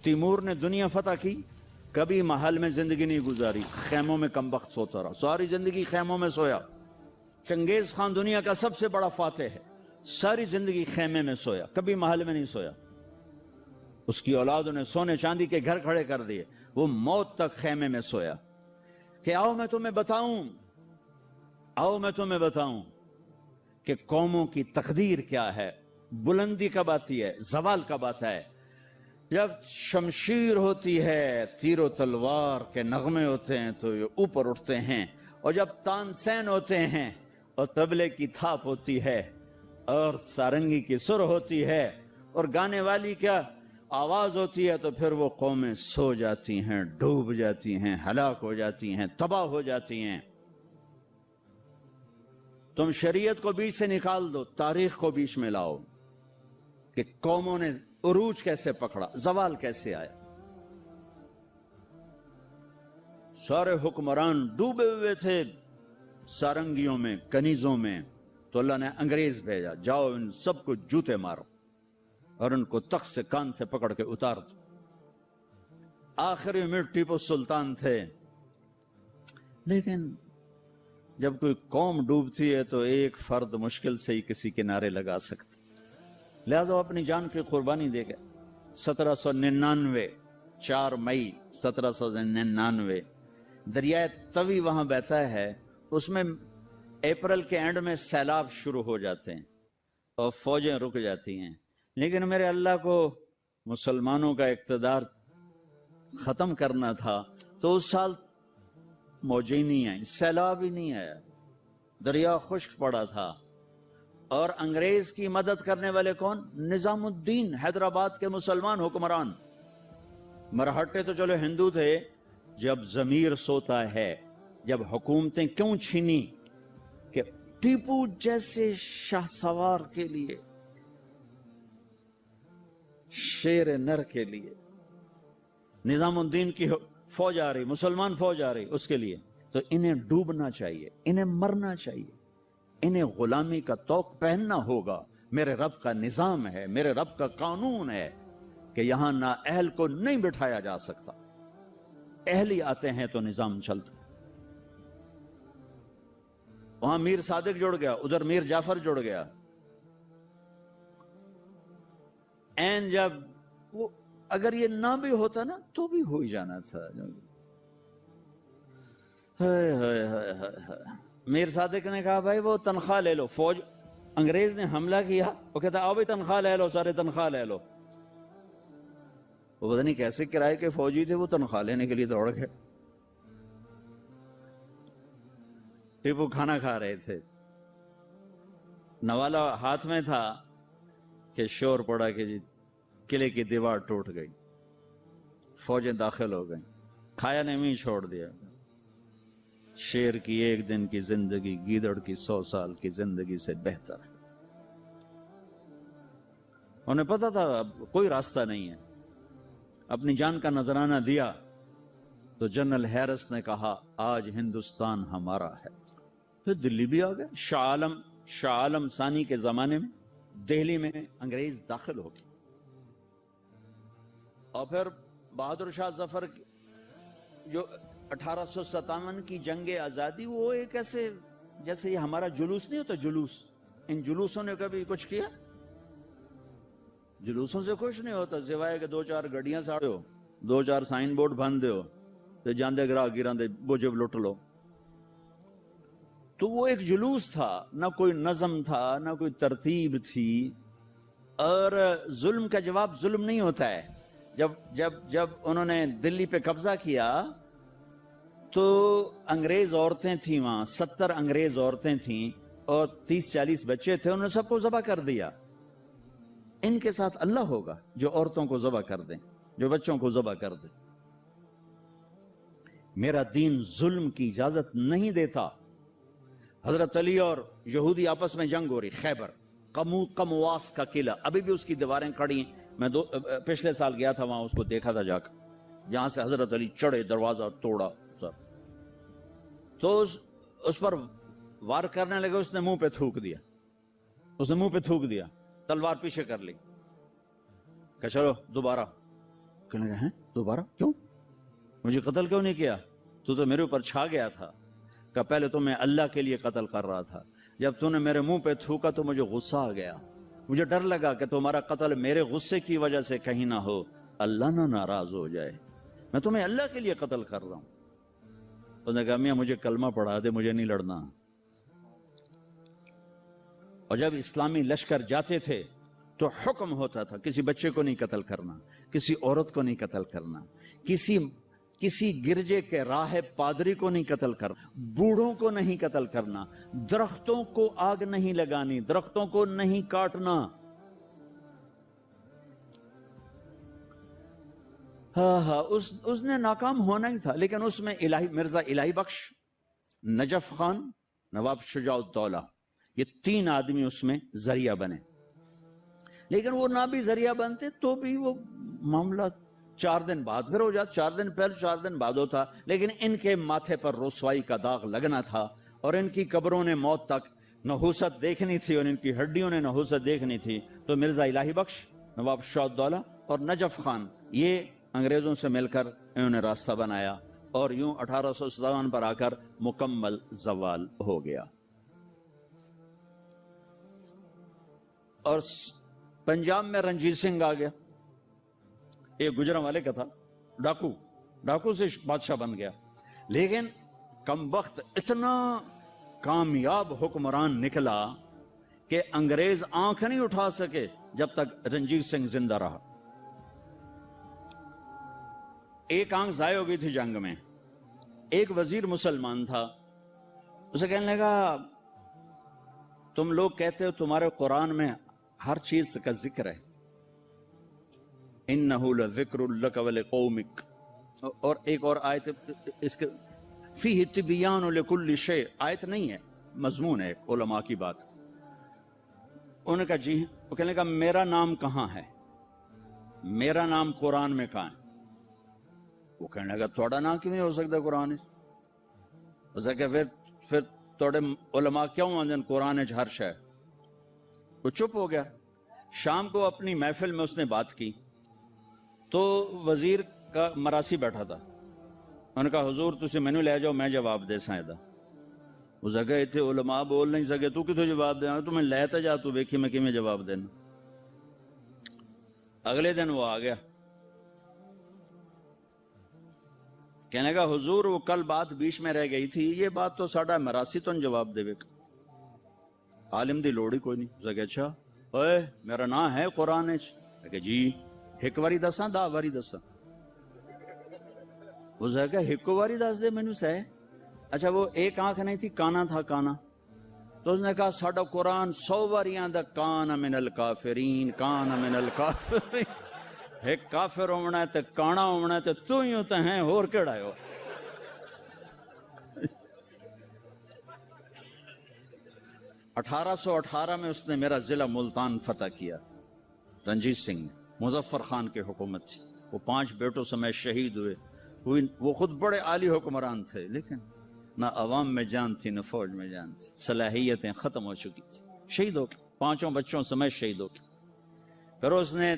Timur نے دنیا فتح کی، کبھی محل میں زندگی نہیں گزاری، خیموں میں کم وقت سوتا رہا، ساری زندگی خیموں میں سویا۔ چنگیز خان دنیا کا سب سے بڑا فاتح ہے، ساری زندگی خیمے میں سویا، کبھی محل میں نہیں سویا۔ اس کی اولادوں نے سونے چاندی کے گھر کھڑے کر دیے، وہ موت تک خیمے میں سویا کہ آؤ میں تمہیں بتاؤں کہ قوموں کی تقدیر کیا ہے، بلندی کب آتی ہے، زوال کب آتا ہے۔ جب شمشیر ہوتی ہے، تیر و تلوار کے نغمے ہوتے ہیں تو یہ اوپر اٹھتے ہیں، اور جب تان سین ہوتے ہیں اور طبلے کی تھاپ ہوتی ہے اور سارنگی کی سر ہوتی ہے اور گانے والی کیا آواز ہوتی ہے، تو پھر وہ قومیں سو جاتی ہیں، ڈوب جاتی ہیں، ہلاک ہو جاتی ہیں، تباہ ہو جاتی ہیں۔ تم شریعت کو بیچ سے نکال دو، تاریخ کو بیچ میں لاؤ کہ قوموں نے عروج کیسے پکڑا، زوال کیسے آیا۔ سارے حکمران ڈوبے ہوئے تھے سارنگیوں میں، کنیزوں میں، تو اللہ نے انگریز بھیجا، جاؤ ان سب کو جوتے مارو اور ان کو تخت سے کان سے پکڑ کے اتار دو۔ آخری میں ٹیپو سلطان تھے، لیکن جب کوئی قوم ڈوبتی ہے تو ایک فرد مشکل سے ہی کسی کنارے لگا سکتا، لہذا وہ اپنی جان کی قربانی دے گئے۔ 1799 4 مئی 1799 دریائے توی وہاں بہتا ہے، اس میں اپریل کے اینڈ میں سیلاب شروع ہو جاتے ہیں اور فوجیں رک جاتی ہیں، لیکن میرے اللہ کو مسلمانوں کا اقتدار ختم کرنا تھا، تو اس سال موجیں نہیں آئیں، سیلاب ہی نہیں آیا، دریا خشک پڑا تھا۔ اور انگریز کی مدد کرنے والے کون؟ نظام الدین، حیدرآباد کے مسلمان حکمران۔ مرہٹے تو چلو ہندو تھے۔ جب ضمیر سوتا ہے، جب حکومتیں کیوں چھینی کہ ٹیپو جیسے شاہ سوار کے لیے، شیر نر کے لیے نظام الدین کی فوج آ رہی، مسلمان فوج آ رہی، اس کے لیے تو انہیں ڈوبنا چاہیے، انہیں مرنا چاہیے، انہیں غلامی کا طوق پہننا ہوگا۔ میرے رب کا نظام ہے، میرے رب کا قانون ہے کہ یہاں نااہل کو نہیں بٹھایا جا سکتا، اہلی آتے ہیں تو نظام چلتا۔ وہاں میر صادق جڑ گیا، ادھر میر جعفر جڑ گیا۔ این جب وہ اگر یہ نہ بھی ہوتا نا تو بھی ہو ہی جانا تھا۔ میر صادق نے کہا بھائی وہ تنخواہ لے لو، فوج انگریز نے حملہ کیا، وہ کہتا آؤ بھائی تنخواہ لے لو، سارے تنخواہ لے لو۔ وہ پتہ نہیں کیسے کرائے کے فوجی تھے، وہ تنخواہ لینے کے لیے دوڑ گئے۔ ٹیپو کھانا کھا رہے تھے، نوالا ہاتھ میں تھا کہ شور پڑا کہ جی قلعے کی دیوار ٹوٹ گئی، فوجیں داخل ہو گئیں، کھایا نہیں چھوڑ دیا۔ شیر کی ایک دن کی زندگی گیدڑ کی 100 سال کی زندگی سے بہتر ہے۔ انہیں پتا تھا اب کوئی راستہ نہیں ہے، اپنی جان کا نذرانہ دیا تو جنرل ہیرس نے کہا آج ہندوستان ہمارا ہے۔ پھر دلی بھی آ گئے۔ شاہ عالم ثانی کے زمانے میں دہلی میں انگریز داخل ہو گئے، اور پھر بہادر شاہ ظفر جو 1857 کی جنگ آزادی، وہ ایک ایسے جیسے یہ ہمارا جلوس نہیں ہوتا، جلوس، ان جلوسوں نے کبھی کچھ کیا؟ جلوسوں سے کچھ نہیں ہوتا سوائے کہ 2-4 گڈیاں ساڑے ہو، 2-4 سائن بورڈ بن دے ہو تے جاندے گراہ گیران دے بوجب لٹ لو۔ تو وہ ایک جلوس تھا، نہ کوئی نظم تھا، نہ کوئی ترتیب تھی۔ اور ظلم کا جواب ظلم نہیں ہوتا ہے۔ جب انہوں نے دلی پہ قبضہ کیا تو انگریز عورتیں تھیں وہاں، 70 انگریز عورتیں تھیں اور 30-40 بچے تھے، انہوں نے سب کو ذبح کر دیا۔ ان کے ساتھ اللہ ہوگا جو عورتوں کو ذبح کر دیں، جو بچوں کو ذبح کر دیں۔ میرا دین ظلم کی اجازت نہیں دیتا۔ حضرت علی اور یہودی آپس میں جنگ ہو رہی، خیبر قمواس کا قلعہ، ابھی بھی اس کی دیواریں کھڑی ہیں۔ میں پچھلے سال گیا تھا وہاں، اس کو دیکھا تھا جا کر، جہاں سے حضرت علی چڑھے، دروازہ توڑا سب، تو اس پر وار کرنے لگے، اس نے منہ پہ تھوک دیا، تلوار پیچھے کر لی کہ چلو دوبارہ کہنے لگا ہیں دوبارہ کیوں؟ مجھے قتل کیوں نہیں کیا؟ تو میرے اوپر چھا گیا تھا. کہ پہلے تو میں اللہ کے لیے قتل کر رہا تھا, جب تو نے میرے منہ پہ تھوکا تو مجھے غصہ آ گیا, مجھے ڈر لگا کہ تمہارا قتل میرے غصے کی وجہ سے کہیں نہ ہو, اللہ نہ ناراض ہو جائے, میں تمہیں اللہ کے لیے قتل کر رہا ہوں. انہوں نے کہا میاں مجھے کلمہ پڑھا دے, مجھے نہیں لڑنا. اور جب اسلامی لشکر جاتے تھے تو حکم ہوتا تھا کسی بچے کو نہیں قتل کرنا, کسی عورت کو نہیں قتل کرنا, کسی گرجے کے راہب پادری کو نہیں قتل کرنا, بوڑھوں کو نہیں قتل کرنا, درختوں کو آگ نہیں لگانی, درختوں کو نہیں کاٹنا. ہاں اس نے ناکام ہونا ہی تھا, لیکن اس میں مرزا الہی بخش, نجف خان, نواب شجاع الدولہ, یہ 3 آدمی اس میں ذریعہ بنے. لیکن وہ نہ بھی ذریعہ بنتے تو بھی وہ معاملہ 4 دن بعد پھر ہو جاتا, 4 دن پہلے 4 دن بعد ہوتا, لیکن ان کے ماتھے پر رسوائی کا داغ لگنا تھا, اور ان کی قبروں نے موت تک نحوست دیکھنی تھی, اور ان کی ہڈیوں نے نحوست دیکھنی تھی. تو مرزا الہی بخش, نواب شجاع الدولہ اور نجف خان, یہ انگریزوں سے مل کر انہوں نے راستہ بنایا, اور یوں 1857 پر آ کر مکمل زوال ہو گیا. اور پنجاب میں رنجیت سنگھ آ گیا, ایک گجرانوالے کا تھا, ڈاکو سے بادشاہ بن گیا. لیکن کم وقت اتنا کامیاب حکمران نکلا کہ انگریز آنکھ نہیں اٹھا سکے جب تک رنجیت سنگھ زندہ رہا. ایک آنکھ ضائع ہو گئی تھی جنگ میں. ایک وزیر مسلمان تھا, اسے کہنے لگا تم لوگ کہتے ہو تمہارے قرآن میں ہر چیز کا ذکر ہے, انہو لذکر لک ولقومک, اور ایک اور آیت اس کے فیہ تبیان لکل شیء, آیت نہیں ہے مضمون ہے, علماء کی بات. انہوں نے کہا جی. وہ کہنے لگا میرا نام کہاں ہے, میرا نام قرآن میں کہاں ہے؟ وہ کہنے لگا تھوڑا نام کیوں نہیں ہو سکتا قرآن ہے؟ اسے کہ پھر توڑے علماء کیوں آندن قرآن ہے ہر شے. وہ چپ ہو گیا. شام کو اپنی محفل میں اس نے بات کی تو وزیر کا مراسی بیٹھا تھا. انہوں نے کہا حضور تسی مینو لے جاؤ, میں جواب دے سائیں دا. اس جگہ اتنے علماء بول نہیں سکے, تو کتوں جواب دینا, تو میں لے تا جا, تو ویکھی میں کیویں جواب دینا. اگلے دن وہ آ گیا, کہنے لگا حضور وہ کل بات بیچ میں رہ گئی تھی, یہ بات تو ساڈا مراسی تو جواب دے گا, عالم دی لوڑ ہی کوئی نہیں. اس نے کہا اچھا اوے میرا نام ہے قرآن وچ؟ کہ جی. ایک واری دساں 10 واری دساں؟ اس نے کہا ایک واری دس دے مینوں سہ. اچھا وہ ایک آنکھ نہیں تھی, کانا تھا, کانا. تو اس نے کہا ساڈا قرآن 100 واریاں دا کان من الکافرین, کان من الکافرین. ایک کافر ہونا ہے تے کانا ہونا ہے تے تو ہی ہوتا ہے, اور کیڑا ہے. 1818 میں اس نے میرا ضلع ملتان فتح کیا, رنجیت سنگھ نے. مظفر خان کی حکومت تھی, وہ 5 بیٹوں سمیت شہید ہوئے. وہ خود بڑے عالی حکمران تھے, لیکن نہ عوام میں جان تھی نہ فوج میں جان تھی, صلاحیتیں ختم ہو چکی تھی, شہید ہو کے 5 بچوں سمیت شہید ہو کے. پھر اس نے